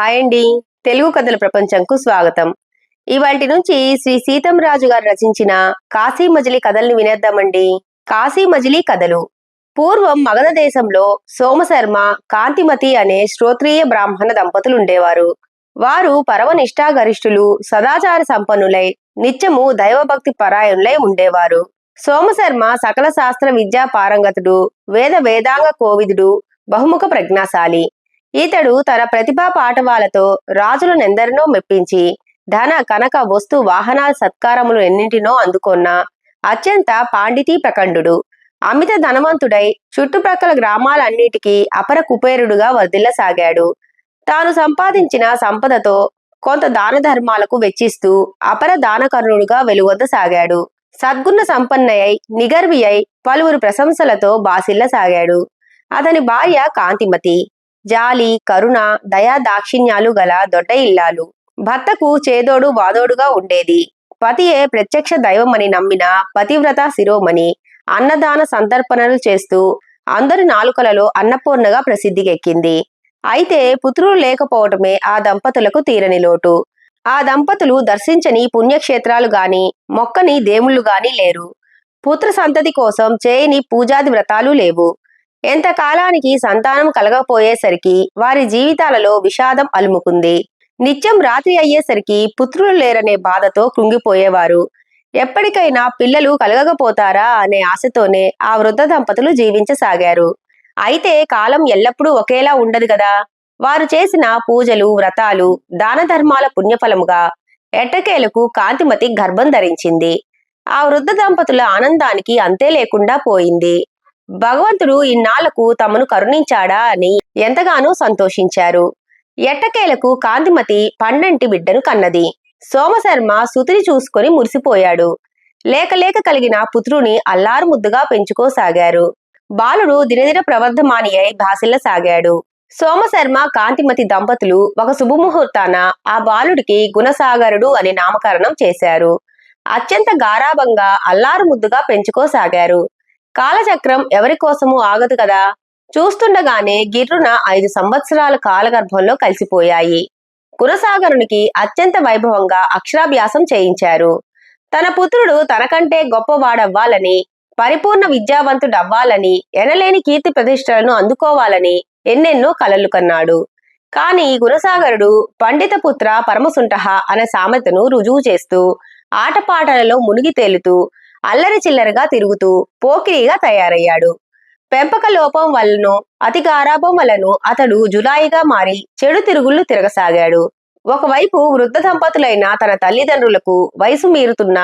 Hi అండి. తెలుగు కథల ప్రపంచంకు స్వాగతం. ఇవాల్టి నుంచి శ్రీ సీతం రాజు గారు రచించిన కాశీ మజిలీ కథల్ని వినేద్దామండి. కాశీ మజిలీ కథలు. పూర్వం మగధ దేశంలో సోమశర్మ, కాంతిమతి అనే శ్రోత్రియ బ్రాహ్మణ దంపతులుండేవారు. వారు పరమనిష్ఠాగరిష్ఠులు, సదాచార సంపన్నులై నిత్యము దైవభక్తి పరాయణులై ఉండేవారు. సోమశర్మ సకల శాస్త్ర విద్యా పారంగతుడు, వేదాంగ కోవిదుడు, బహుముఖ ప్రజ్ఞాశాలి. ఇతడు తన ప్రతిభా పాటవాలతో రాజులనెందరినో మెప్పించి ధన కనక వస్తు వాహనాల సత్కారములు ఎన్నింటినో అందుకొన్న అత్యంత పాండితీ ప్రకండుడు. అమిత ధనవంతుడై చుట్టుప్రక్కల గ్రామాలన్నిటికీ అపర కుబేరుడుగా వర్ధిల్లసాగాడు. తాను సంపాదించిన సంపదతో కొంత దాన ధర్మాలకు వెచ్చిస్తూ అపర దానకర్ణుడుగా వెలుగొందసాగాడు. సద్గుణ సంపన్నయై నిగర్వి అయి పలువురు ప్రశంసలతో బాసిల్లసాగాడు. అతని భార్య కాంతిమతి జాలి, కరుణ, దయా దాక్షిణ్యాలు గల దొడ్డ ఇల్లాలు. భర్తకు చేదోడు వాదోడుగా ఉండేది. పతియే ప్రత్యక్ష దైవమని నమ్మిన పతివ్రత శిరోమణి. అన్నదాన సంతర్పణలు చేస్తూ అందరి నాలుకలలో అన్నపూర్ణగా ప్రసిద్ధికెక్కింది. అయితే పుత్రులు లేకపోవటమే ఆ దంపతులకు తీరని లోటు. ఆ దంపతులు దర్శించని పుణ్యక్షేత్రాలు గాని, మొక్కని దేవుళ్ళు గాని లేరు. పుత్ర సంతతి కోసం చేయని పూజాది వ్రతాలు లేవు. ఎంతకాలానికి సంతానం కలగపోయేసరికి వారి జీవితాలలో విషాదం అలుముకుంది. నిత్యం రాత్రి అయ్యేసరికి పుత్రులు లేరనే బాధతో కృంగిపోయేవారు. ఎప్పటికైనా పిల్లలు కలగకపోతారా అనే ఆశతోనే ఆ వృద్ధ దంపతులు జీవించసాగారు. అయితే కాలం ఎల్లప్పుడూ ఒకేలా ఉండదు కదా. వారు చేసిన పూజలు, వ్రతాలు, దాన ధర్మాల పుణ్యఫలముగా ఎట్టకేలకు కాంతిమతి గర్భం ధరించింది. ఆ వృద్ధ దంపతుల ఆనందానికి అంతే లేకుండా పోయింది. భగవంతుడు ఇన్నాళ్లకు తమను కరుణించాడా అని ఎంతగానో సంతోషించారు. ఎట్టకేలకు కాంతిమతి పండంటి బిడ్డను కన్నది. సోమశర్మ సుతిని చూసుకొని మురిసిపోయాడు. లేక కలిగిన పుత్రుని అల్లారు ముద్దుగా పెంచుకోసాగారు. బాలుడు దినదిన ప్రవర్ధమాని అయి భాసిల్లసాగాడు. సోమశర్మ, కాంతిమతి దంపతులు ఒక శుభముహూర్తాన ఆ బాలుడికి గుణసాగరుడు అని నామకరణం చేశారు. అత్యంత గారాబంగా అల్లారు ముద్దుగా పెంచుకోసాగారు. కాలచక్రం ఎవరి కోసము ఆగదు కదా. చూస్తుండగానే గిర్రున 5 సంవత్సరాల కాలగర్భంలో కలిసిపోయాయి. గుణసాగరునికి అత్యంత వైభవంగా అక్షరాభ్యాసం చేయించారు. తన పుత్రుడు తనకంటే గొప్పవాడవ్వాలని, పరిపూర్ణ విద్యావంతుడవ్వాలని, ఎనలేని కీర్తి ప్రతిష్టలను అందుకోవాలని ఎన్నెన్నో కలలు కన్నాడు. కాని గుణసాగరుడు పండిత పుత్ర పరమసుంఠః అనే సామెతను రుజువు చేస్తూ ఆటపాటలలో మునిగి తేలుతూ అల్లరి చిల్లరగా తిరుగుతూ పోకిరిగా తయారయ్యాడు. పెంపక లోపం వల్లనో అతి గారాభం వలనో అతడు జులాయిగా మారి చెడు తిరుగుళ్ళు తిరగసాగాడు. ఒకవైపు వృద్ధ దంపతులైన తన తల్లిదండ్రులకు వయసు మీరుతున్న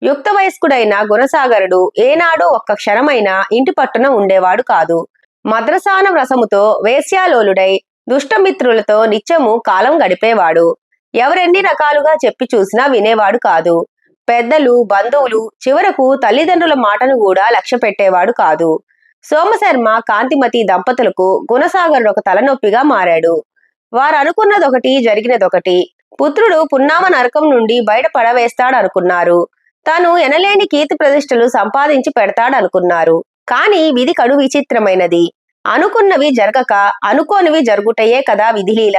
యుక్త వయస్కుడైన గుణసాగరుడు ఏనాడో ఒక్క క్షణమైనా ఇంటి పట్టున ఉండేవాడు కాదు. మద్రసాన వ్రసముతో వేశ్యాలోలుడై దుష్టమిత్రులతో నిత్యము కాలం గడిపేవాడు. ఎవరెన్ని రకాలుగా చెప్పి చూసినా వినేవాడు కాదు. పెద్దలు, బంధువులు, చివరకు తల్లిదండ్రుల మాటను కూడా లక్ష్య పెట్టేవాడు కాదు. సోమశర్మ, కాంతిమతి దంపతులకు గుణసాగరుడు ఒక తలనొప్పిగా మారాడు. వారు అనుకున్నదొకటి, జరిగినదొకటి. పుత్రుడు పున్నామ నరకం నుండి బయట పడవేస్తాడనుకున్నారు. తాను ఎనలేని కీర్తి ప్రతిష్టలు సంపాదించి పెడతాడనుకున్నారు. కాని విధి కడు విచిత్రమైనది. అనుకున్నవి జరగక అనుకోనివి జరుగుటయే కదా విధిలీల.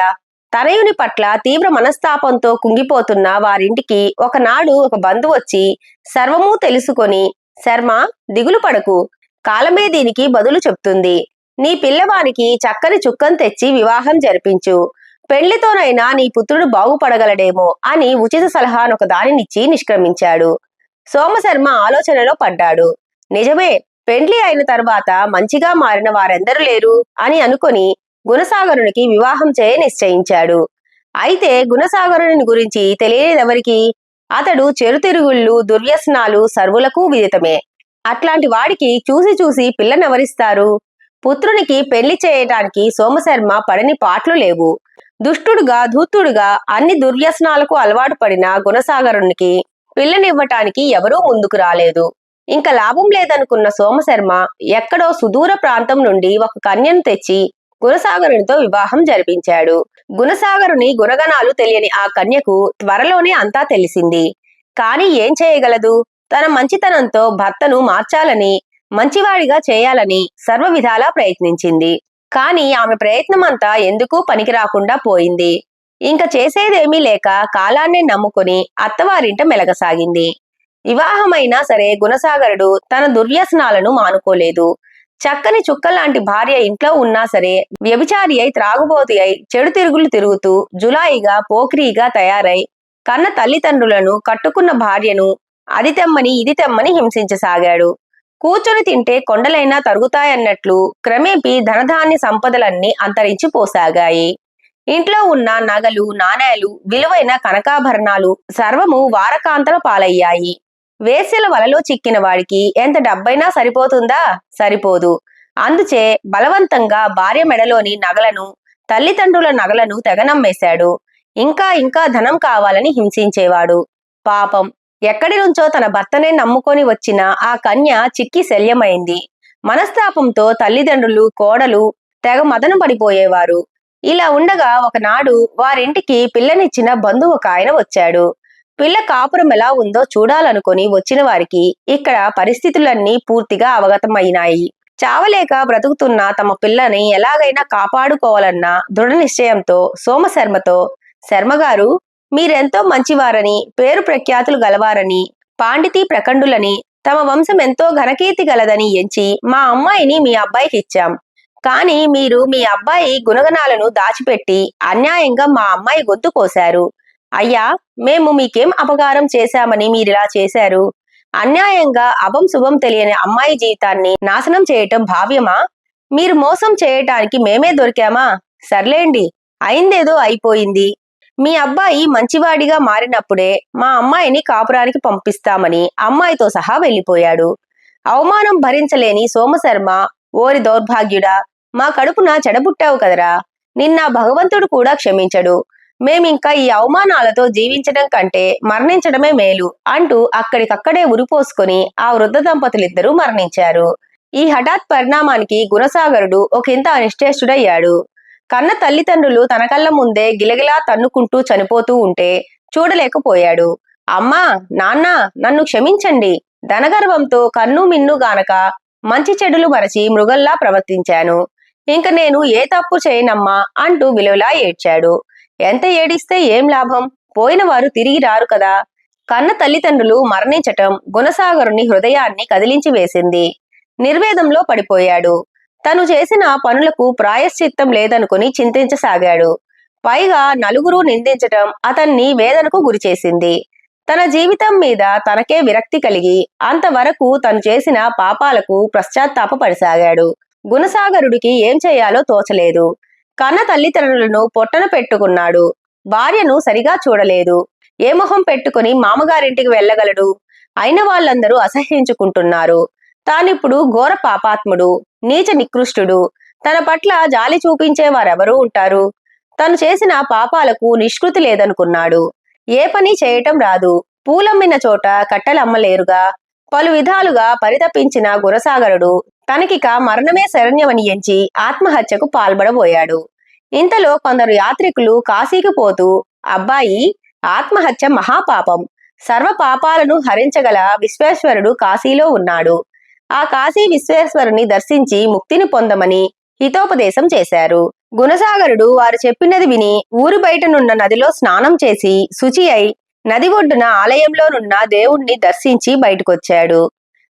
తనయుని పట్ల తీవ్ర మనస్తాపంతో కుంగిపోతున్న వారింటికి ఒకనాడు ఒక బంధువు వచ్చి సర్వమూ తెలుసుకొని, శర్మ, దిగులు పడకు, కాలమే దీనికి బదులు చెప్తుంది. నీ పిల్లవానికి చక్కని చుక్కను తెచ్చి వివాహం జరిపించు. పెళ్లితోనైనా నీ పుత్రుడు బాగుపడగలడేమో అని ఉచిత సలహానొక దానినిచ్చి నిష్క్రమించాడు. సోమశర్మ ఆలోచనలో పడ్డాడు. నిజమే, పెండ్లి అయిన తర్వాత మంచిగా మారిన వారెందరూ లేరు అని అనుకొని గుణసాగరునికి వివాహం చేయ నిశ్చయించాడు. అయితే గుణసాగరుని గురించి తెలియనిదెవరికి? అతడు చెరుతిరుగుళ్ళు, దుర్వ్యసనాలు సర్వులకు విదితమే. అట్లాంటి వాడికి చూసి చూసి పిల్లనెవరిస్తారు? పుత్రునికి పెళ్లి చేయటానికి సోమశర్మ పడని పాట్లు లేవు. దుష్టుడుగా, ధూర్తుడుగా అన్ని దుర్వ్యసనాలకు అలవాటు పడిన గుణసాగరునికి పిల్లనివ్వటానికి ఎవరూ ముందుకు రాలేదు. ఇంకా లాభం లేదనుకున్న సోమశర్మ ఎక్కడో సుదూర ప్రాంతం నుండి ఒక కన్యను తెచ్చి గుణసాగరునితో వివాహం జరిపించాడు. గుణసాగరుని గుణగణాలు తెలియని ఆ కన్యకు త్వరలోనే అంతా తెలిసింది. కాని ఏం చేయగలదు? తన మంచితనంతో భర్తను మార్చాలని, మంచివాడిగా చేయాలని సర్వ విధాలా ప్రయత్నించింది. కాని ఆమె ప్రయత్నమంతా ఎందుకు పనికి రాకుండా పోయింది. ఇంక చేసేదేమీ లేక కాలాన్నే నమ్ముకుని అత్తవారింట మెలగసాగింది. వివాహమైనా సరే గుణసాగరుడు తన దుర్వ్యసనాలను మానుకోలేదు. చక్కని చుక్కలాంటి భార్య ఇంట్లో ఉన్నా సరే వ్యభిచారి అయి, త్రాగుబోతు అయి, చెడు తిరుగులు తిరుగుతూ జులాయిగా పోకిరీగా తయారై కన్న తల్లిదండ్రులను, కట్టుకున్న భార్యను అది తెమ్మని ఇది తెమ్మని హింసించసాగాడు. కూర్చొని తింటే కొండలైనా తరుగుతాయన్నట్లు క్రమేపీ ధనధాన్య సంపదలన్నీ అంతరించిపోసాగాయి. ఇంట్లో ఉన్న నగలు, నాణేలు, విలువైన కనకాభరణాలు సర్వము వారకాంతల పాలయ్యాయి. వేశ్యల వలలో చిక్కిన వాడికి ఎంత డబ్బైనా సరిపోతుందా? సరిపోదు. అందుచే బలవంతంగా భార్య మెడలోని నగలను, తల్లిదండ్రుల నగలను తెగనమ్మేశాడు. ఇంకా ఇంకా ధనం కావాలని హింసించేవాడు. పాపం, ఎక్కడి నుంచో తన భర్తనే నమ్ముకొని వచ్చిన ఆ కన్య చిక్కి శల్యమైంది. మనస్తాపంతో తల్లిదండ్రులు, కోడలు తెగ మదన పడిపోయేవారు. ఇలా ఉండగా ఒకనాడు వారింటికి పిల్లనిచ్చిన బంధువు ఒక ఆయన వచ్చాడు. పిల్ల కాపురం ఎలా ఉందో చూడాలనుకొని వచ్చిన వారికి ఇక్కడ పరిస్థితులన్నీ పూర్తిగా అవగతమైనాయి. చావలేక బ్రతుకుతున్న తమ పిల్లని ఎలాగైనా కాపాడుకోవాలన్న దృఢ నిశ్చయంతో సోమశర్మతో, శర్మగారు, మీరెంతో మంచివారని, పేరు ప్రఖ్యాతులు గలవారని, పాండితీ ప్రకండులని, తమ వంశం ఎంతో ఘనకీర్తి గలదని ఎంచి మా అమ్మాయిని మీ అబ్బాయికి ఇచ్చాం. కానీ మీరు మీ అబ్బాయి గుణగణాలను దాచిపెట్టి అన్యాయంగా మా అమ్మాయి గొంతు కోశారు. అయ్యా, మేము మీకేం అపకారం చేశామని మీరిలా చేశారు? అన్యాయంగా అభం శుభం తెలియని అమ్మాయి జీవితాన్ని నాశనం చేయటం భావ్యమా? మీరు మోసం చేయటానికి మేమే దొరికామా? సర్లేండి, అయిందేదో అయిపోయింది. మీ అబ్బాయి మంచివాడిగా మారినప్పుడే మా అమ్మాయిని కాపురానికి పంపిస్తామని అమ్మాయితో సహా వెళ్ళిపోయాడు. అవమానం భరించలేని సోమశర్మ, ఓరి దౌర్భాగ్యుడా, మా కడుపున చెడబుట్టావు కదరా, నిన్న భగవంతుడు కూడా క్షమించడు. మేమింకా ఈ అవమానాలతో జీవించడం కంటే మరణించడమే మేలు అంటూ అక్కడికక్కడే ఉరిపోసుకొని ఆ వృద్ధ దంపతులిద్దరూ మరణించారు. ఈ హఠాత్ పరిణామానికి గుణసాగరుడు ఒకంత అనిశ్చేష్టుడయ్యాడు. కన్న తల్లిదండ్రులు తన కళ్ళ ముందే గిలగిలా తన్నుకుంటూ చనిపోతూ ఉంటే చూడలేకపోయాడు. అమ్మా, నాన్న, నన్ను క్షమించండి. ధనగర్వంతో కన్ను మిన్ను గానక మంచి చెడులు మరచి మృగల్లా ప్రవర్తించాను. ఇంక నేను ఏ తప్పు చేయనమ్మా అంటూ విలువలా ఏడ్చాడు. ఎంత ఏడిస్తే ఏం లాభం? పోయిన వారు తిరిగి రారు కదా. కన్న తల్లిదండ్రులు మరణించటం గుణసాగరుని హృదయాన్ని కదిలించి వేసింది. నిర్వేదంలో పడిపోయాడు. తను చేసిన పనులకు ప్రాయశ్చిత్తం లేదనుకుని చింతించసాగాడు. పైగా నలుగురు నిందించటం అతన్ని వేదనకు గురిచేసింది. తన జీవితం మీద తనకే విరక్తి కలిగి అంతవరకు తను చేసిన పాపాలకు పశ్చాత్తాపపడసాగాడు. గుణసాగరుడికి ఏం చేయాలో తోచలేదు. కన్న తల్లిదండ్రులను పొట్టన పెట్టుకున్నాడు. భార్యను సరిగా చూడలేదు. ఏ మొహం పెట్టుకుని మామగారింటికి వెళ్ళగలడు? అయిన వాళ్ళందరూ అసహ్యించుకుంటున్నారు. తానిప్పుడు ఘోర పాపాత్ముడు, నీచ నికృష్టుడు. తన పట్ల జాలి చూపించేవారెవరూ ఉంటారు? తను చేసిన పాపాలకు నిష్కృతి లేదనుకున్నాడు. ఏ పని చేయటం రాదు. పూలమ్మిన చోట కట్టెలమ్మలేరుగా. పలు విధాలుగా పరితపించిన గుణసాగరుడు తనకిక మరణమే శరణ్యమని ఎంచి ఆత్మహత్యకు పాల్పడబోయాడు. ఇంతలో కొందరు యాత్రికులు కాశీకి పోతూ, అబ్బాయి, ఆత్మహత్య మహాపాపం. సర్వ పాపాలను హరించగల విశ్వేశ్వరుడు కాశీలో ఉన్నాడు. ఆ కాశీ విశ్వేశ్వరుని దర్శించి ముక్తిని పొందమని హితోపదేశం చేశారు. గుణసాగరుడు వారు చెప్పినది విని ఊరు బయటనున్న నదిలో స్నానం చేసి శుచి అయి నది ఒడ్డున ఆలయంలోనున్న దేవుణ్ణి దర్శించి బయటకొచ్చాడు.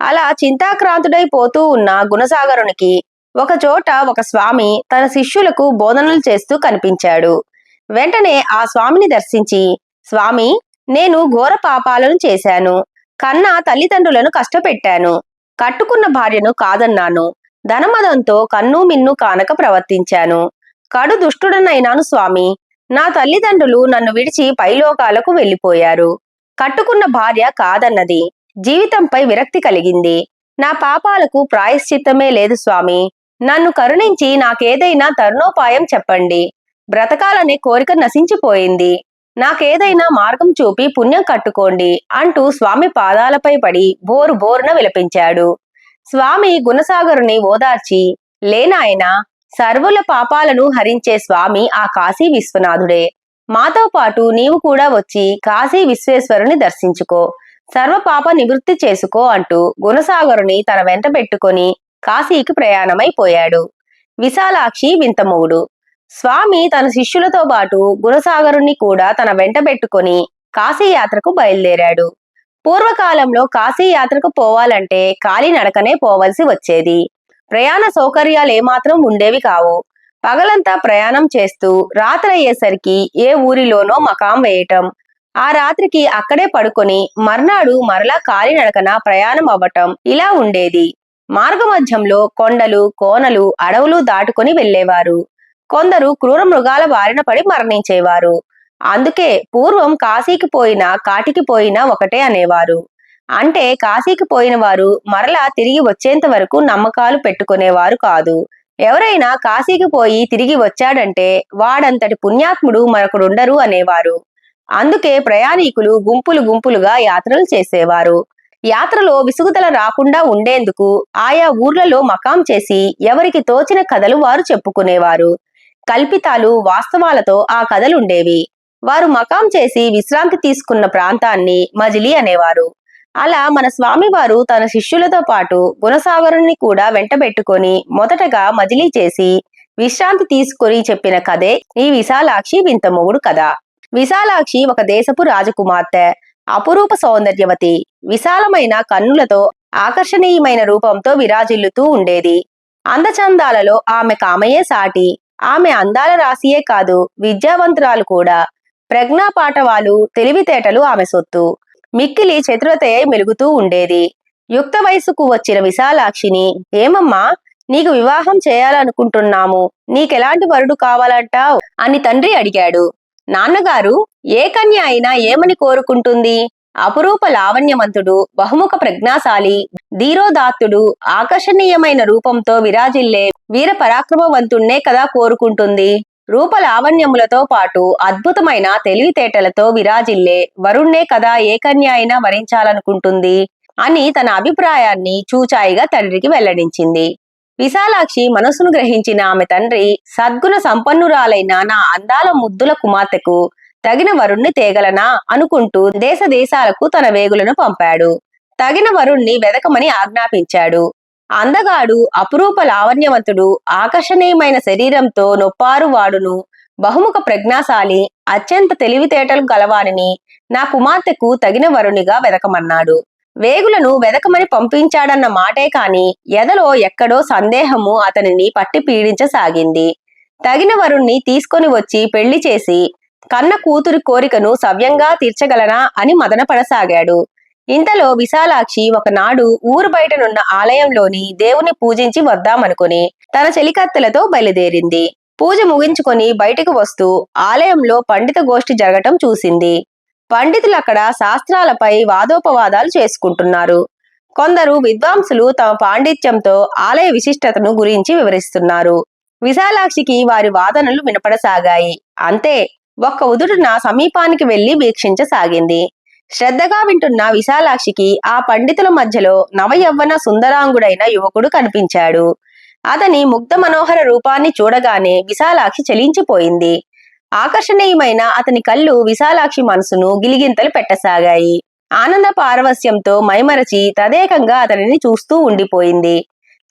అలా చింతాక్రాంతుడై పోతూ ఉన్న గుణసాగరునికి ఒక చోట ఒక స్వామి తన శిష్యులకు బోధనలు చేస్తూ కనిపించాడు. వెంటనే ఆ స్వామిని దర్శించి, స్వామి, నేను ఘోర పాపాలను చేశాను. కన్న తల్లిదండ్రులను కష్టపెట్టాను. కట్టుకున్న భార్యను కాదన్నాను. ధనమదంతో కన్ను మిన్ను కానక ప్రవర్తించాను. కడు దుష్టుడనైనాను స్వామి. నా తల్లిదండ్రులు నన్ను విడిచి పైలోకాలకు వెళ్ళిపోయారు. కట్టుకున్న భార్య కాదన్నది. జీవితంపై విరక్తి కలిగింది. నా పాపాలకు ప్రాయశ్చిత్తమే లేదు స్వామి. నన్ను కరుణించి నాకేదైనా తరుణోపాయం చెప్పండి. బ్రతకాలనే కోరిక నశించిపోయింది. నాకేదైనా మార్గం చూపి పుణ్యం కట్టుకోండి అంటూ స్వామి పాదాలపై పడి బోరు బోరున విలపించాడు. స్వామి గుణసాగరుని ఓదార్చి, లేనాయనా, సర్వుల పాపాలను హరించే స్వామి ఆ కాశీ విశ్వనాథుడే. మాతో పాటు నీవు కూడా వచ్చి కాశీ విశ్వేశ్వరుని దర్శించుకో, సర్వ పాప నివృత్తి చేసుకో అంటూ గుణసాగరుని తన వెంట పెట్టుకొని కాశీకి ప్రయాణమైపోయాడు. విశాలాక్షి వింతమూడు. స్వామి తన శిష్యులతో పాటు గుణసాగరుణ్ణి కూడా తన వెంట పెట్టుకొని కాశీయాత్రకు బయలుదేరాడు. పూర్వకాలంలో కాశీయాత్రకు పోవాలంటే కాలినడకనే పోవలసి వచ్చేది. ప్రయాణ సౌకర్యాలు ఏమాత్రం ఉండేవి కావు. పగలంతా ప్రయాణం చేస్తూ రాత్రయ్యేసరికి ఏ ఊరిలోనో మకాం వేయటం, ఆ రాత్రికి అక్కడే పడుకొని మర్నాడు మరలా కాలినడకన ప్రయాణం అవ్వటం ఇలా ఉండేది. మార్గమధ్యంలో కొండలు, కోనలు, అడవులు దాటుకొని వెళ్లేవారు. కొందరు క్రూర మృగాల బారిన పడి మరణించేవారు. అందుకే పూర్వం కాశీకి పోయినా కాటికి పోయినా ఒకటే అనేవారు. అంటే కాశీకి పోయిన వారు మరలా తిరిగి వచ్చేంత వరకు నమ్మకాలు పెట్టుకునేవారు కాదు. ఎవరైనా కాశీకి పోయి తిరిగి వచ్చాడంటే వాడంతటి పుణ్యాత్ముడు మరొకడుండరు అనేవారు. అందుకే ప్రయాణికులు గుంపులు గుంపులుగా యాత్రలు చేసేవారు. యాత్రలో విసుగుదల రాకుండా ఉండేందుకు ఆయా ఊర్లలో మకాం చేసి ఎవరికి తోచిన కథలు వారు చెప్పుకునేవారు. కల్పితాలు, వాస్తవాలతో ఆ కథలుండేవి. వారు మకాం చేసి విశ్రాంతి తీసుకున్న ప్రాంతాన్ని మజిలీ అనేవారు. అలా మన స్వామివారు తన శిష్యులతో పాటు గుణసాగరుణ్ణి కూడా వెంటబెట్టుకొని మొదటగా మజిలీ చేసి విశ్రాంతి తీసుకొని చెప్పిన కథే ఈ విశాలాక్షి వింతమొగుడు కథ. విశాలాక్షి ఒక దేశపు రాజకుమార్తె. అపురూప సౌందర్యవతి. విశాలమైన కన్నులతో ఆకర్షణీయమైన రూపంతో విరాజిల్లుతూ ఉండేది. అందచందాలలో ఆమె కామయే సాటి. ఆమె అందాల రాశియే కాదు, విద్యావంతురాలు కూడా. ప్రజ్ఞాపాఠవాలు, తెలివితేటలు ఆమె సొత్తు. మిక్కిలి చతురతయై మెలుగుతూ ఉండేది. యుక్త వయసుకు వచ్చిన విశాలాక్షిని, ఏమమ్మా, నీకు వివాహం చేయాలనుకుంటున్నాము, నీకెలాంటి వరుడు కావాలంటావ్ అని తండ్రి అడిగాడు. నాన్నగారు, ఏ కన్య అయినా ఏమని కోరుకుంటుంది? అపురూప లావణ్యవంతుడు, బహుముఖ ప్రజ్ఞాశాలి, ధీరోదాత్తుడు, ఆకర్షణీయమైన రూపంతో విరాజిల్లే వీర పరాక్రమవంతుణ్ణే కదా కోరుకుంటుంది. రూప లావణ్యములతో పాటు అద్భుతమైన తెలివితేటలతో విరాజిల్లే వరుణ్ణే కదా ఏ కన్య అయినా వరించాలనుకుంటుంది అని తన అభిప్రాయాన్ని చూచాయిగా తండ్రికి వెల్లడించింది. విశాలాక్షి మనసును గ్రహించిన ఆమె తండ్రి, సద్గుణ సంపన్నురాలైన నా అందాల ముద్దుల కుమార్తెకు తగిన వరుణ్ణి తేగలనా అనుకుంటూ దేశ దేశాలకు తన వేగులను పంపాడు. తగిన వరుణ్ణి వెదకమని ఆజ్ఞాపించాడు. అందగాడు, అపురూప లావణ్యవంతుడు, ఆకర్షణీయమైన శరీరంతో నొప్పారు వాడును, బహుముఖ ప్రజ్ఞాశాలి, అత్యంత తెలివితేటలు గలవానిని నా కుమార్తెకు తగిన వరుణిగా వెదకమన్నాడు. వేగులను వెదకమని పంపించాడన్న మాటే కాని ఎదలో ఎక్కడో సందేహము అతనిని పట్టి పీడించసాగింది. తగిన వరుణ్ణి తీసుకొని వచ్చి పెళ్లి చేసి కన్న కూతురి కోరికను సవ్యంగా తీర్చగలనా అని మదనపడసాగాడు. ఇంతలో విశాలాక్షి ఒకనాడు ఊరు బయటనున్న ఆలయంలోని దేవుని పూజించి వద్దామనుకుని తన చెలికత్తెలతో బయలుదేరింది. పూజ ముగించుకొని బయటకు వస్తూ ఆలయంలో పండిత గోష్ఠి జరగటం చూసింది. పండితులక్కడ శాస్త్రాలపై వాదోపవాదాలు చేసుకుంటున్నారు. కొందరు విద్వాంసులు తమ పాండిత్యంతో ఆలయ విశిష్టతను గురించి వివరిస్తున్నారు. విశాలాక్షికి వారి వాదనలు వినపడసాగాయి. అంతే, ఒక్క ఉదుటున సమీపానికి వెళ్లి వీక్షించసాగింది. శ్రద్ధగా వింటున్న విశాలాక్షికి ఆ పండితుల మధ్యలో నవయవ్వన సుందరాంగుడైన యువకుడు కనిపించాడు. అతని ముగ్ధ మనోహర రూపాన్ని చూడగానే విశాలాక్షి చలించిపోయింది. ఆకర్షణీయమైన అతని కళ్ళు విశాలాక్షి మనసును గిలిగింతలు పెట్టసాగాయి. ఆనంద పారవస్యంతో మైమరచి తదేకంగా అతనిని చూస్తూ ఉండిపోయింది.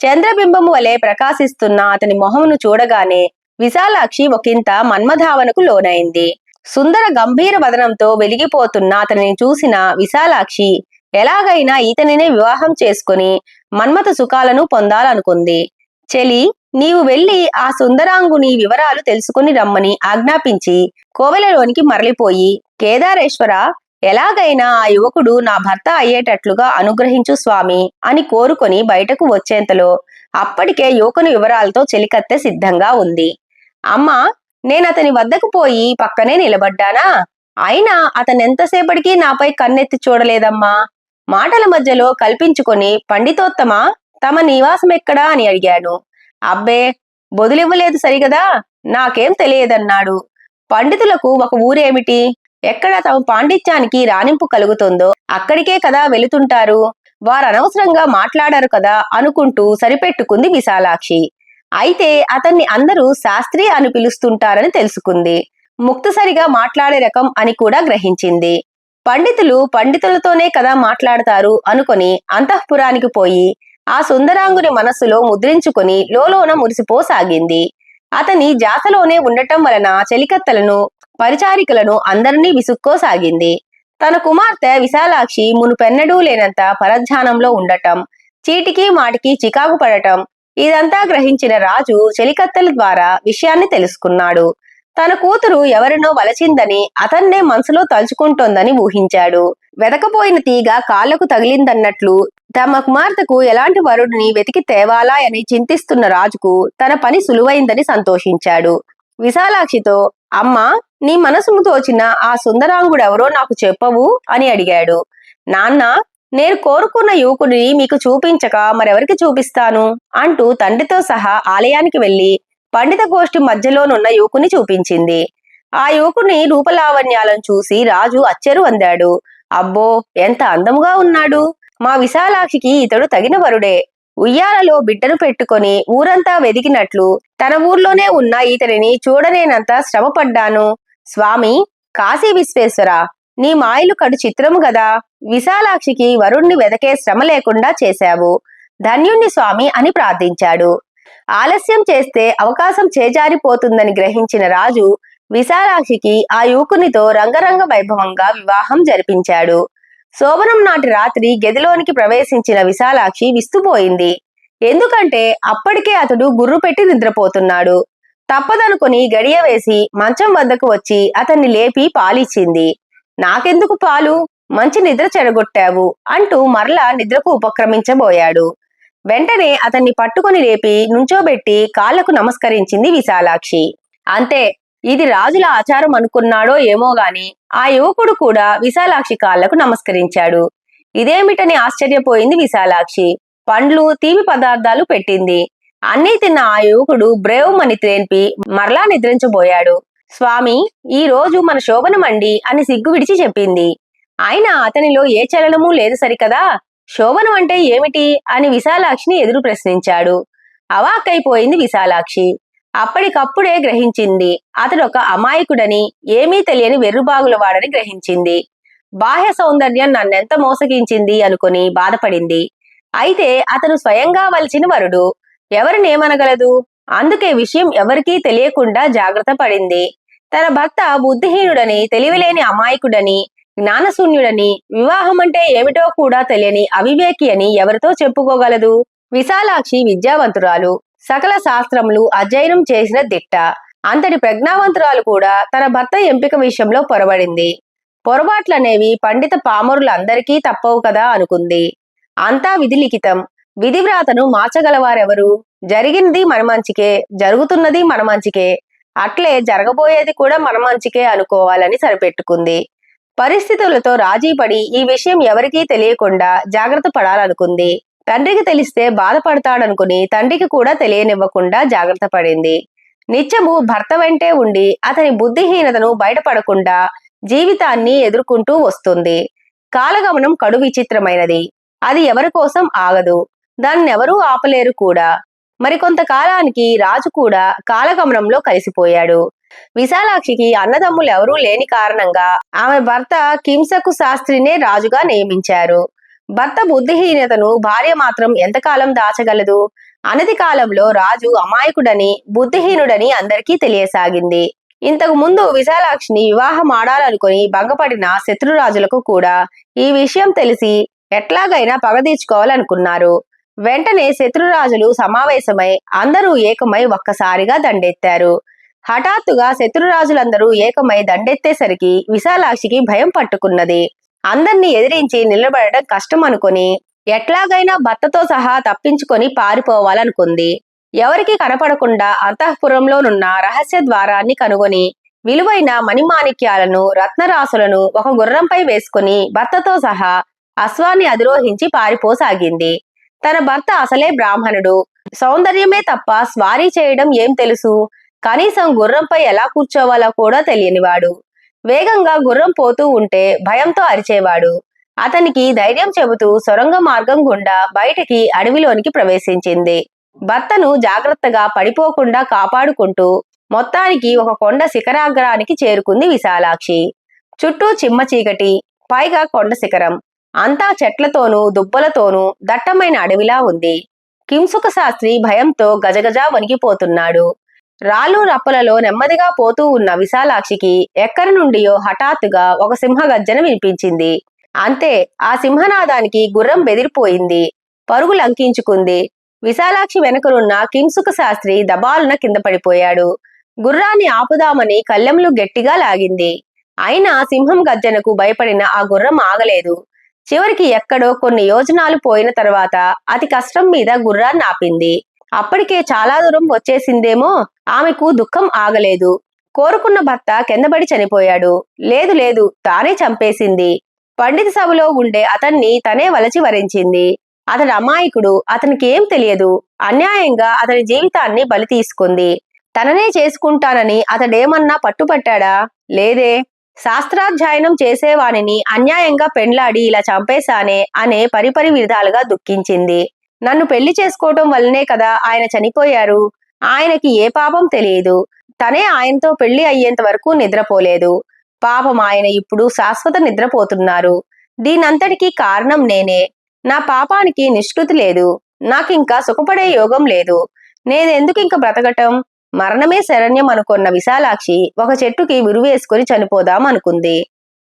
చంద్రబింబము వలె ప్రకాశిస్తున్న అతని మొహమును చూడగానే విశాలాక్షి ఒకంత మన్మధావనకు లోనైంది. సుందర గంభీర వదనంతో వెలిగిపోతున్న అతనిని చూసిన విశాలాక్షి ఎలాగైనా ఇతనినే వివాహం చేసుకుని మన్మథ సుఖాలను పొందాలనుకుంది. చెలి, నీవు వెళ్లి ఆ సుందరాంగుని వివరాలు తెలుసుకుని రమ్మని ఆజ్ఞాపించి కోవెలలోనికి మరలిపోయి, కేదారేశ్వర, ఎలాగైనా ఆ యువకుడు నా భర్త అయ్యేటట్లుగా అనుగ్రహించు స్వామి అని కోరుకొని బయటకు వచ్చేంతలో అప్పటికే యువకుని వివరాలతో చెలికత్తె సిద్ధంగా ఉంది. అమ్మా, నేనతని వద్దకు పోయి పక్కనే నిలబడ్డానా, అయినా అతనెంతసేపటికి నాపై కన్నెత్తి చూడలేదమ్మా. మాటల మధ్యలో కల్పించుకొని, పండితోత్తమ, తమ నివాసమెక్కడా అని అడిగాను. అబ్బే, బొదులివ్వలేదు సరిగదా, నాకేం తెలియదన్నాడు. పండితులకు ఒక ఊరేమిటి? ఎక్కడ తమ పాండిత్యానికి రాణింపు కలుగుతుందో అక్కడికే కదా వెళుతుంటారు. వారనవసరంగా మాట్లాడారు కదా అనుకుంటూ సరిపెట్టుకుంది విశాలాక్షి. అయితే అతన్ని అందరూ శాస్త్రి అని పిలుస్తుంటారని తెలుసుకుంది. ముక్తసరిగా మాట్లాడే రకం అని కూడా గ్రహించింది. పండితులు పండితులతోనే కదా మాట్లాడతారు అనుకొని అంతఃపురానికి పోయి ఆ సుందరాంగుని మనస్సులో ముద్రించుకొని లోలోన మురిసిపోసాగింది. అతని జాతలోనే ఉండటం వలన చెలికత్తెలను పరిచారికలను అందరినీ విసుక్కోసాగింది. తన కుమార్తె విశాలాక్షి మునుపెన్నడూ లేనంత పరధ్యానంలో ఉండటం, చీటికి మాటికి చికాకు పడటం ఇదంతా గ్రహించిన రాజు చెలికత్తెల ద్వారా విషయాన్ని తెలుసుకున్నాడు. తన కూతురు ఎవరినో వలచిందని, అతన్నే మనసులో తలుచుకుంటోందని ఊహించాడు. వెతకపోయిన తీగ కాళ్లకు తగిలిందన్నట్లు తమ కుమార్తెకు ఎలాంటి వరుడిని వెతికి తేవాలా అని చింతిస్తున్న రాజుకు తన పని సులువైందని సంతోషించాడు. విశాలాక్షితో, అమ్మా, నీ మనసును తోచిన ఆ సుందరాంగుడెవరో నాకు చెప్పవు అని అడిగాడు. నాన్న, నేను కోరుకున్న యువకుడిని మీకు చూపించక మరెవరికి చూపిస్తాను అంటూ తండ్రితో సహా ఆలయానికి వెళ్లి పండిత గోష్ఠి మధ్యలోనున్న యువకుని చూపించింది. ఆ యువకుని రూపలావణ్యాలను చూసి రాజు అచ్చెరు అందాడు. అబ్బో, ఎంత అందముగా ఉన్నాడు! మా విశాలాక్షికి ఇతడు తగిన వరుడే. ఉయ్యాలలో బిడ్డను పెట్టుకొని ఊరంతా వెదికినట్లు తన ఊర్లోనే ఉన్న ఇతనిని చూడనేనంత శ్రమపడ్డాను. స్వామి, కాశీ విశ్వేశ్వర, నీ మాయలు కడు చిత్రము గదా! విశాలాక్షికి వరుణ్ణి వెదకే శ్రమ లేకుండా చేశావు. ధన్యుణ్ణి స్వామి అని ప్రార్థించాడు. ఆలస్యం చేస్తే అవకాశం చేజారిపోతుందని గ్రహించిన రాజు విశాలాక్షికి ఆ యువకునితో రంగరంగ వైభవంగా వివాహం జరిపించాడు. శోభనం నాటి రాత్రి గదిలోనికి ప్రవేశించిన విశాలాక్షి విస్తుపోయింది. ఎందుకంటే అప్పటికే అతడు గుర్రు పెట్టి నిద్రపోతున్నాడు. తప్పదనుకుని గడియ వేసి మంచం వద్దకు వచ్చి అతన్ని లేపి పాలిచ్చింది. నాకెందుకు పాలు, మంచి నిద్ర చెడగొట్టావు అంటూ మరలా నిద్రకు ఉపక్రమించబోయాడు. వెంటనే అతన్ని పట్టుకుని లేపి నుంచోబెట్టి కాళ్లకు నమస్కరించింది విశాలాక్షి. అంతే, ఇది రాజుల ఆచారం అనుకున్నాడో ఏమో గాని ఆ యువకుడు కూడా విశాలాక్షి కాళ్లకు నమస్కరించాడు. ఇదేమిటని ఆశ్చర్యపోయింది విశాలాక్షి. పండ్లు, తీపి పదార్థాలు పెట్టింది. అన్నీ తిన్న ఆ యువకుడు బ్రేవుమని త్రేన్పి మరలా నిద్రించబోయాడు. స్వామి, ఈ రోజు మన శోభనమండి అని సిగ్గు విడిచి చెప్పింది. అయినా అతనిలో ఏ చలనమూ లేదు సరికదా. శోభనం అంటే ఏమిటి అని విశాలాక్షిని ఎదురు ప్రశ్నించాడు. అవాక్కైపోయింది విశాలాక్షి. అప్పటికప్పుడే గ్రహించింది అతడొక అమాయకుడని, ఏమీ తెలియని వెర్రుబాగులవాడని గ్రహించింది. బాహ్య సౌందర్యం నన్నెంత మోసగించింది అనుకుని బాధపడింది. అయితే అతను స్వయంగా వలచిన వరుడు, ఎవరినేమనగలదు? అందుకే విషయం ఎవరికీ తెలియకుండా జాగ్రత్త పడింది. తన భర్త బుద్ధిహీనుడని, తెలివిలేని అమాయకుడని, జ్ఞానశూన్యుడని, వివాహం అంటే ఏమిటో కూడా తెలియని అవివేకి అని ఎవరితో చెప్పుకోగలదు? విశాలాక్షి విద్యావంతురాలు, సకల శాస్త్రములు అధ్యయనం చేసిన దిట్ట. అంతటి ప్రజ్ఞావంతురాలు కూడా తన భర్త ఎంపిక విషయంలో పొరబడింది. పొరపాట్లనేవి పండిత పామరులందరికీ తప్పవు కదా అనుకుంది. అంతా విధిలిఖితం. విధివ్రాతను మార్చగలవారెవరు? జరిగినది మన మంచికే, జరుగుతున్నది మన మంచికే, అట్లే జరగబోయేది కూడా మన మంచికే అనుకోవాలని సరిపెట్టుకుంది. పరిస్థితులతో రాజీపడి ఈ విషయం ఎవరికీ తెలియకుండా జాగ్రత్త పడాలనుకుంది. తండ్రికి తెలిస్తే బాధపడతాడనుకుని తండ్రికి కూడా తెలియనివ్వకుండా జాగ్రత్త పడింది. నిత్యము భర్త వెంటే ఉండి అతని బుద్ధిహీనతను బయటపడకుండా జీవితాన్ని ఎదుర్కొంటూ వస్తుంది. కాలగమనం కడు విచిత్రమైనది. అది ఎవరి కోసం ఆగదు. దాన్నెవరూ ఆపలేరు కూడా. మరికొంతకాలానికి రాజు కూడా కాలగమనంలో కలిసిపోయాడు. విశాలాక్షికి అన్నదమ్ములు ఎవరూ లేని కారణంగా ఆమె భర్త కింసకు శాస్త్రినే రాజుగా నియమించారు. భర్త బుద్ధిహీనతను భార్య మాత్రం ఎంతకాలం దాచగలదు? అనతి కాలంలో రాజు అమాయకుడని, బుద్ధిహీనుడని అందరికీ తెలియసాగింది. ఇంతకు ముందు విశాలాక్షిని వివాహం ఆడాలనుకుని భంగపడిన శత్రురాజులకు కూడా ఈ విషయం తెలిసి ఎట్లాగైనా పగ తీర్చుకోవాలనుకున్నారు. వెంటనే శత్రురాజులు సమావేశమై అందరూ ఏకమై ఒక్కసారిగా దండెత్తారు. హఠాత్తుగా శత్రురాజులందరూ ఏకమై దండెత్తేసరికి విశాలాక్షికి భయం పట్టుకున్నది. అందర్నీ ఎదిరించి నిలబడటం కష్టం అనుకుని ఎట్లాగైనా భర్తతో సహా తప్పించుకొని పారిపోవాలనుకుంది. ఎవరికి కనపడకుండా అంతఃపురంలోనున్న రహస్య ద్వారాన్ని కనుగొని విలువైన మణిమాణిక్యాలను, రత్నరాసులను ఒక గుర్రంపై వేసుకుని భర్తతో సహా అశ్వాన్ని అధిరోహించి పారిపోసాగింది. తన భర్త అసలే బ్రాహ్మణుడు. సౌందర్యమే తప్ప స్వారీ చేయడం ఏం తెలుసు? కనీసం గుర్రంపై ఎలా కూర్చోవాలో కూడా తెలియనివాడు. వేగంగా గుర్రం పోతూ ఉంటే భయంతో అరిచేవాడు. అతనికి ధైర్యం చెబుతూ సొరంగ మార్గం గుండా బయటికి అడవిలోనికి ప్రవేశించింది. భర్తను జాగ్రత్తగా పడిపోకుండా కాపాడుకుంటూ మొత్తానికి ఒక కొండ శిఖరాగ్రానికి చేరుకుంది విశాలాక్షి. చుట్టూ చిమ్మ చీకటి, పైగా కొండ శిఖరం. అంతా చెట్లతోనూ దుబ్బలతోనూ దట్టమైన అడవిలా ఉంది. కింసుక శాస్త్రి భయంతో గజగజ వణికిపోతున్నాడు. రాళ్ళు రప్పలలో నెమ్మదిగా పోతూ ఉన్న విశాలాక్షికి ఎక్కడి నుండియో హఠాత్తుగా ఒక సింహగర్జన వినిపించింది. అంతే, ఆ సింహనాదానికి గుర్రం బెదిరిపోయింది. పరుగు లంకించుకుంది. విశాలాక్షి వెనకనున్న కింసుక శాస్త్రి దబాలున కింద పడిపోయాడు. గుర్రాన్ని ఆపుదామని కళ్ళెంలు గట్టిగా లాగింది. అయినా సింహం గర్జనకు భయపడిన ఆ గుర్రం ఆగలేదు. చివరికి ఎక్కడో కొన్ని యోజనాలు పోయిన తర్వాత అతి కష్టం మీద గుర్రాన్ని ఆపింది. అప్పటికే చాలా దూరం వచ్చేసిందేమో. ఆమెకు దుఃఖం ఆగలేదు. కోరుకున్న భర్త కిందపడి చనిపోయాడు. లేదు లేదు, తానే చంపేసింది. పండిత సభలో ఉండే అతన్ని తనే వలచి వరించింది. అతడు అమాయకుడు, అతనికి ఏం తెలియదు. అన్యాయంగా అతని జీవితాన్ని బలి తీసుకుంది. తననే చేసుకుంటానని అతడేమన్నా పట్టుపట్టాడా? లేదే. శాస్త్రాధ్యయనం చేసేవానిని అన్యాయంగా పెండ్లాడి ఇలా చంపేశానే అనే పరిపరి విధాలుగా దుఃఖించింది. నన్ను పెళ్లి చేసుకోవటం వల్లనే కదా ఆయన చనిపోయారు. ఆయనకి ఏ పాపం తెలియదు. తనే ఆయనతో పెళ్లి అయ్యేంత వరకు నిద్రపోలేదు. పాపం ఆయన ఇప్పుడు శాశ్వత నిద్రపోతున్నారు. దీనంతటికీ కారణం నేనే. నా పాపానికి నిష్కృతి లేదు. నాకింకా సుఖపడే యోగం లేదు. నేనెందుకింక బ్రతకటం? మరణమే శరణ్యం అనుకున్న విశాలాక్షి ఒక చెట్టుకి ఉరివేసుకుని చనిపోదాం అనుకుంది.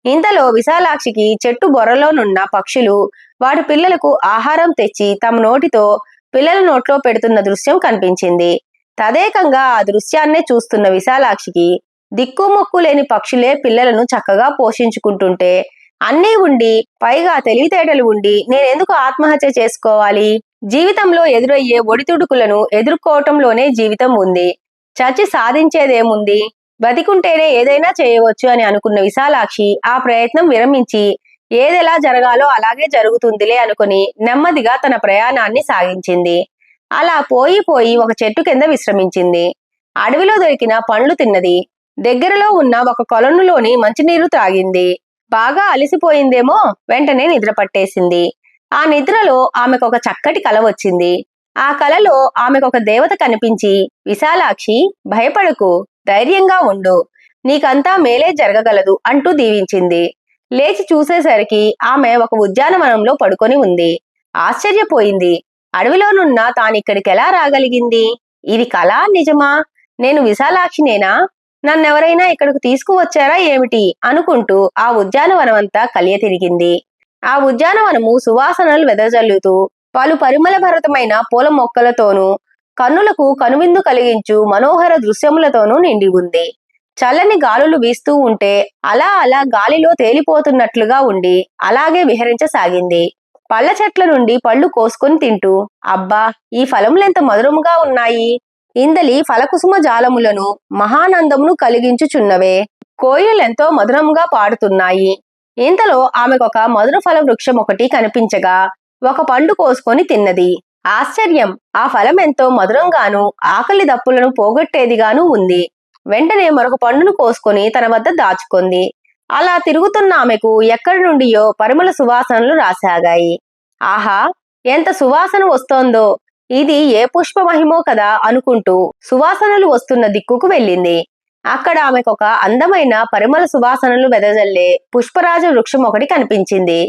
ఇంతలో విశాలాక్షికి చెట్టు బొర్రలోనున్న పక్షులు వాటి పిల్లలకు ఆహారం తెచ్చి తమ నోటితో పిల్లల నోట్లో పెడుతున్న దృశ్యం కనిపించింది. తదేకంగా ఆ దృశ్యాన్నే చూస్తున్న విశాలాక్షికి దిక్కుమొక్కు లేని పక్షులే పిల్లలను చక్కగా పోషించుకుంటుంటే, అన్నీ ఉండి పైగా తెలివితేటలు ఉండి నేనెందుకు ఆత్మహత్య చేసుకోవాలి? జీవితంలో ఎదురయ్యే ఒడిదుడుకులను ఎదుర్కోవటంలోనే జీవితం ఉంది. చచ్చి సాధించేదేముంది? బతికుంటేనే ఏదైనా చేయవచ్చు అని అనుకున్న విశాలాక్షి ఆ ప్రయత్నం విరమించి ఏదెలా జరగాలో అలాగే జరుగుతుందిలే అనుకుని నెమ్మదిగా తన ప్రయాణాన్ని సాగించింది. అలా పోయి పోయి ఒక చెట్టు కింద విశ్రమించింది. అడవిలో దొరికిన పండ్లు తిన్నది. దగ్గరలో ఉన్న ఒక కొలనులోని మంచినీరు త్రాగింది. బాగా అలసిపోయిందేమో, వెంటనే నిద్ర పట్టేసింది. ఆ నిద్రలో ఆమెకొక చక్కటి కల వచ్చింది. ఆ కలలో ఆమెకొక దేవత కనిపించి, విశాలాక్షి, భయపడకు, ధైర్యంగా ఉండు, నీకంతా మేలే జరగగలదు అంటూ దీవించింది. లేచి చూసేసరికి ఆమె ఒక ఉద్యానవనంలో పడుకొని ఉంది. ఆశ్చర్యపోయింది. అడవిలోనున్న తానిక్కడికెలా రాగలిగింది? ఇది కళా నిజమా? నేను విశాలాక్షినేనా? నన్నెవరైనా ఇక్కడకు తీసుకువచ్చారా ఏమిటి అనుకుంటూ ఆ ఉద్యానవనమంతా కలియ తిరిగింది. ఆ ఉద్యానవనము సువాసనలు వెదజల్లుతూ పలు పరిమళ భరితమైన పూల మొక్కలతోనూ కన్నులకు కనువిందు కలిగించు మనోహర దృశ్యములతోనూ నిండి ఉంది. చల్లని గాలులు వీస్తూ ఉంటే అలా అలా గాలిలో తేలిపోతున్నట్లుగా ఉండి అలాగే విహరించసాగింది. పళ్ళ చెట్ల నుండి పళ్ళు కోసుకొని తింటూ, అబ్బా, ఈ ఫలములెంత మధురముగా ఉన్నాయి. ఇందలి ఫలకుసుమ జాలములను మహానందమును కలిగించుచున్నవే. కోయిలెంతో మధురంగా పాడుతున్నాయి. ఇంతలో ఆమెకొక మధుర ఫల వృక్షం ఒకటి కనిపించగా ఒక పండు కోసుకొని తిన్నది. ఆశ్చర్యం! ఆ ఫలం ఎంతో మధురంగాను ఆకలి దప్పులను పోగొట్టేదిగాను ఉంది. వెంటనే మరొక పండును కోసుకొని తన వద్ద దాచుకుంది. అలా తిరుగుతున్న ఆమెకు ఎక్కడి నుండియో పరిమళ సువాసనలు రాసాగాయి. ఆహా, ఎంత సువాసన వస్తోందో! ఇది ఏ పుష్ప మహిమో కదా అనుకుంటూ సువాసనలు వస్తున్న దిక్కుకు వెళ్ళింది. అక్కడ ఆమెకొక అందమైన పరిమళ సువాసనలు వెదజల్లే పుష్పరాజ వృక్షం ఒకటి కనిపించింది.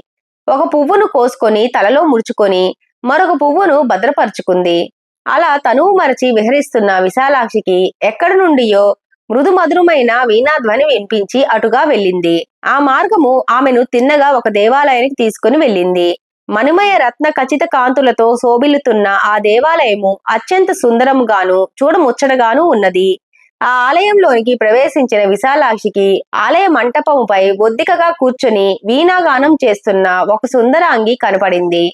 ఒక పువ్వును కోసుకొని తలలో ముడుచుకొని మరొక పువ్వును భద్రపరుచుకుంది. అలా తనువు మరచి విహరిస్తున్న విశాలాక్షికి ఎక్కడి నుండియో మృదు మధురమైన వీణాధ్వని వినిపించి అటుగా వెళ్ళింది. ఆ మార్గము ఆమెను తిన్నగా ఒక దేవాలయానికి తీసుకుని వెళ్ళింది. మణిమయ రత్న ఖచిత కాంతులతో శోభిల్లుతున్న ఆ దేవాలయము అత్యంత సుందరముగాను చూడముచ్చటగాను ఉన్నది. ఆ ఆలయంలోనికి ప్రవేశించిన విశాలాక్షికి ఆలయ మంటపముపై ఒద్దికగా కూర్చుని వీణాగానం చేస్తున్న ఒక సుందరాంగి కనపడింది.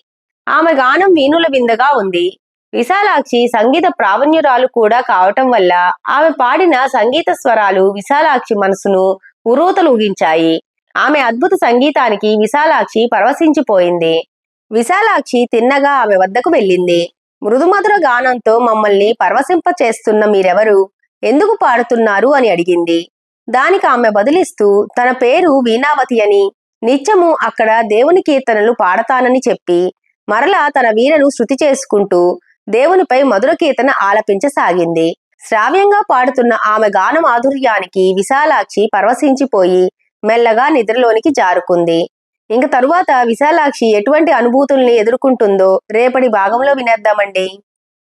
ఆమె గానం వీణుల విందగా ఉంది. విశాలాక్షి సంగీత ప్రావీణ్యురాలు కూడా కావటం వల్ల ఆమె పాడిన సంగీత స్వరాలు విశాలాక్షి మనసును ఉరూతలూగించాయి. ఆమె అద్భుత సంగీతానికి విశాలాక్షి పరవశించిపోయింది. విశాలాక్షి తిన్నగా ఆమె వద్దకు వెళ్ళింది. మృదుమధుర గానంతో మమ్మల్ని పరవశింప చేస్తున్న మీరెవరు? ఎందుకు పాడుతున్నారు అని అడిగింది. దానికి ఆమె బదులిస్తూ తన పేరు వీణావతి అని, నిత్యము అక్కడ దేవుని కీర్తనలు పాడతానని చెప్పి మరలా తన వీణను శృతి చేసుకుంటూ దేవునిపై మధుర కీర్తన ఆలపించసాగింది. శ్రావ్యంగా పాడుతున్న ఆమె గాన మాధుర్యానికి విశాలాక్షి పరవశించిపోయి మెల్లగా నిద్రలోనికి జారుకుంది. ఇంక తరువాత విశాలాక్షి ఎటువంటి అనుభూతుల్ని ఎదుర్కొంటుందో రేపటి భాగంలో వినేద్దామండి.